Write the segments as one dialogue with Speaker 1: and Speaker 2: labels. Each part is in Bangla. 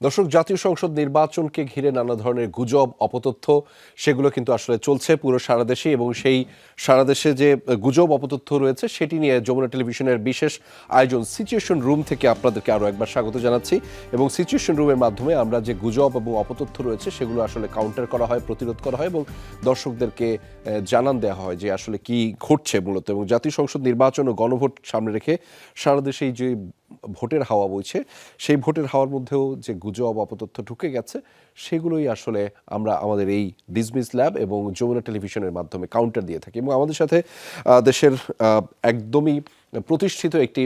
Speaker 1: দর্শক, জাতীয় সংসদ নির্বাচনকে ঘিরে নানা ধরনের গুজব, অপতথ্য সেগুলো কিন্তু আসলে চলছে পুরো সারা দেশে, এবং সেই সারা দেশে যে গুজব অপতথ্য রয়েছে সেটি নিয়ে যমুনা টেলিভিশনের বিশেষ আয়োজন সিচুয়েশন রুম থেকে আপনাদেরকে আরও একবার স্বাগত জানাচ্ছি। এবং সিচুয়েশন রুমের মাধ্যমে আমরা যে গুজব এবং অপতথ্য রয়েছে সেগুলো আসলে কাউন্টার করা হয়, প্রতিরোধ করা হয় এবং দর্শকদেরকে জানান দেওয়া হয় যে আসলে কি ঘটছে মূলত। এবং জাতীয় সংসদ নির্বাচন ও গণভোট সামনে রেখে সারা দেশেই যে ভোটের হাওয়া বইছে, সেই ভোটের হাওয়ার মধ্যেও যে গুজব অপতথ্য ঢুকে গেছে সেগুলোই আসলে আমরা আমাদের এই ডিসমিস ল্যাব এবং যমুনা টেলিভিশনের মাধ্যমে কাউন্টার দিয়ে থাকি। এবং আমাদের সাথে দেশের একদমই প্রতিষ্ঠিত একটি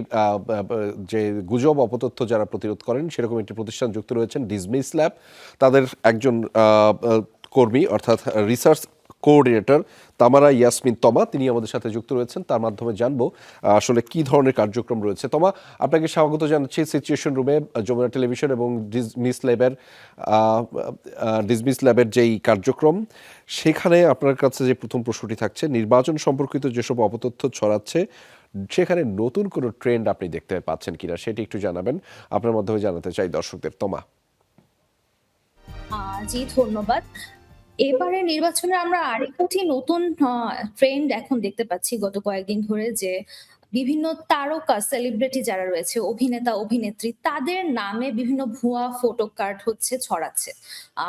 Speaker 1: যে গুজব অপতথ্য যারা প্রতিরোধ করেন সেরকম একটি প্রতিষ্ঠান যুক্ত রয়েছেন, ডিসমিস ল্যাব। তাদের একজন কর্মী অর্থাৎ রিসার্চ কোঅর্ডিনেটর তামারা ইয়াসমিন তমা, তিনি আমাদের সাথে যুক্ত রয়েছেন। তার মাধ্যমে জানবো আসলে কি ধরনের কার্যক্রম রয়েছে। তমা, আপনাকে স্বাগত জানাচ্ছি সিচুয়েশন রুমে, যমুনা টেলিভিশন এবং ডিসমিস ল্যাবের যেই কার্যক্রম, সেখানে আপনার কাছে যে প্রথম প্রশ্নটি থাকছে, নির্বাচন সম্পর্কিত যেসব অপতথ্য ছড়াচ্ছে সেখানে নতুন কোনো ট্রেন্ড আপনি দেখতে পাচ্ছেন কিনা সেটি একটু জানাবেন, আপনার মাধ্যমে জানাতে চাই দর্শকদের। তমা।
Speaker 2: জি, ধন্যবাদ। এবারে নির্বাচনে আমরা আরেকটি নতুন ট্রেন্ড এখন দেখতে পাচ্ছি গত কয়েকদিন ধরে, যে বিভিন্ন তারকা সেলিব্রিটি যারা রয়েছে, অভিনেতা অভিনেত্রী, তাদের নামে বিভিন্ন ভুয়া ফটো কার্ড ছড়াচ্ছে।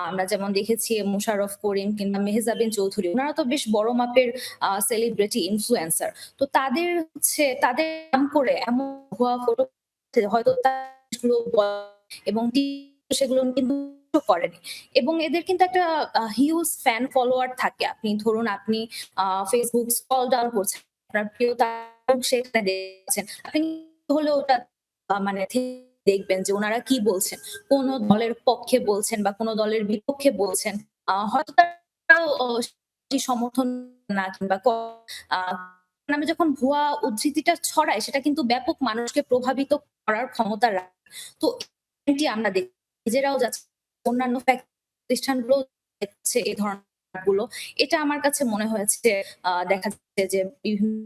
Speaker 2: আমরা যেমন দেখেছি মোশাররফ করিম কিংবা মেহজাবিন চৌধুরী, ওনারা তো বেশ বড় মাপের সেলিব্রিটি ইনফ্লুয়েন্সার। তো তাদের নাম করে এমন ভুয়া ফটো হয়তো এবং সেগুলো কিন্তু করেনি। এবং এদের কিন্তু একটা হিউজ ফ্যান ফলোয়ার থাকে। আপনি ফেসবুক স্ক্রল ডাউন করছেন, আপনার প্রিয় তারকা সেখানে দেখছেন, আপনি হলেও ওটা মানে দেখবেন যে ওনারা কি বলছেন, কোন দলের পক্ষে বলছেন বা কোন দলের বিপক্ষে বলছেন। হয়তো তারাও সমর্থন না কিংবা নামে যখন ভুয়া উদ্ধৃতিটা ছড়ায়, সেটা কিন্তু ব্যাপক মানুষকে প্রভাবিত করার ক্ষমতা রাখে। তো এটি আমরা দেখি, নিজেরাও যাচ্ছে, অন্যান্য প্রতিষ্ঠানগুলো দেখছে এই ধরনের গুলো। এটা আমার কাছে মনে হয়েছে দেখা যাচ্ছে যে বিভিন্ন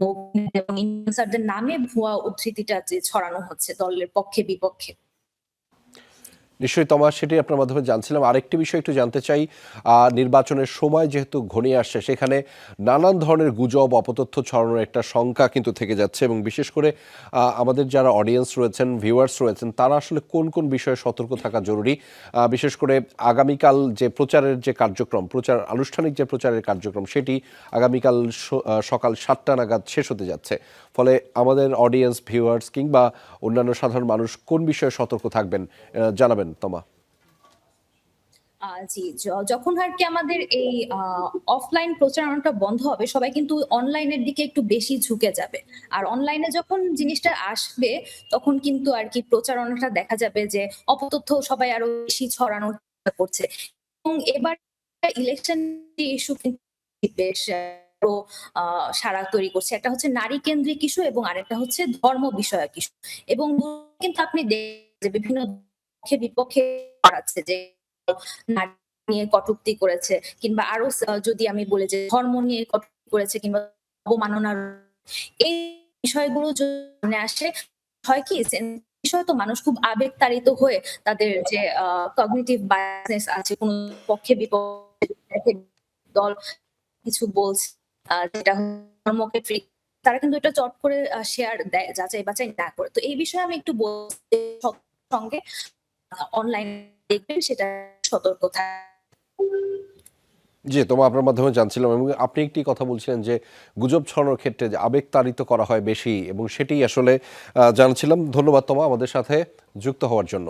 Speaker 2: এবং ইনফ্লুয়েন্সারদের নামে ভুয়া উদ্ধৃতিটা যে ছড়ানো হচ্ছে দলের পক্ষে বিপক্ষে।
Speaker 1: নিশ্চয়ই তমা, সেটি আপনার মাধ্যমে জানছিলাম। আরেকটি বিষয় একটু জানতে চাই, নির্বাচনের সময় যেহেতু ঘনিয়ে আসছে, সেখানে নানান ধরনের গুজব অপতথ্য ছড়ানোর একটা শঙ্কা কিন্তু থেকে যাচ্ছে। এবং বিশেষ করে আমাদের যারা অডিয়েন্স রয়েছেন, ভিউয়ার্স রয়েছেন, তারা আসলে কোন কোন বিষয়ে সতর্ক থাকা জরুরি। বিশেষ করে আগামীকাল যে প্রচারের যে কার্যক্রম, আনুষ্ঠানিক যে প্রচারের কার্যক্রম, সেটি আগামীকাল সকাল 7টা নাগাদ শেষ হতে যাচ্ছে। ফলে আমাদের অডিয়েন্স, ভিউয়ার্স কিংবা অন্যান্য সাধারণ মানুষ কোন বিষয়ে সতর্ক থাকবেন জানাবেন তমা।
Speaker 2: জি, যখন আর কি আমাদের এই অফলাইন প্রচারণাটা বন্ধ হবে, সবাই কিন্তু অনলাইনের দিকে একটু বেশি ঝুঁকে যাবে। আর অনলাইনে যখন জিনিসটা আসবে, তখন কিন্তু আর কি প্রচারণাটা দেখা যাবে যে অপতথ্য সবাই আরো বেশি ছড়ানোর চেষ্টা করছে। এবং এবার ইলেকশন ইস্যু কিন্তু বেশ সাড়া তৈরি করছে। একটা হচ্ছে নারী কেন্দ্রিক ইস্যু এবং আরেকটা হচ্ছে ধর্ম বিষয়ক ইস্যু। এবং কিন্তু আপনি দেখবেন যে বিভিন্ন পক্ষে বিপক্ষে ছড়াচ্ছে, যে নারী নিয়ে কটূক্তি করেছে, কিংবা আরো যদি আমি বলি যে ধর্ম নিয়ে কটূক্তি করেছে কিংবা অবমাননার, এই বিষয়গুলো যদি সামনে আসে, হয় কি বিষয় তো মানুষ খুব আবেগতাড়িত হয়ে তাদের যে কগনিটিভ বায়াসনেস আছে, কোন পক্ষে বিপক্ষে দল কিছু বলছে, যেটা ধর্মকে তারা কিন্তু এটা চট করে শেয়ার দেয় যাচাই বাছাই না করে। তো এই বিষয়ে আমি একটু বলতে সঙ্গে অনলাইন দেখবেন, সেটা সতর্ক
Speaker 1: জি, তোমার আপনার মাধ্যমে জানছিলাম। এবং আপনি একটি কথা বলছিলেন যে গুজব ছড়ানোর ক্ষেত্রে যে আবেগতাড়িত করা হয় বেশি, এবং সেটি আসলে জানছিলাম। ধন্যবাদ তোমা আমাদের সাথে যুক্ত হওয়ার জন্য।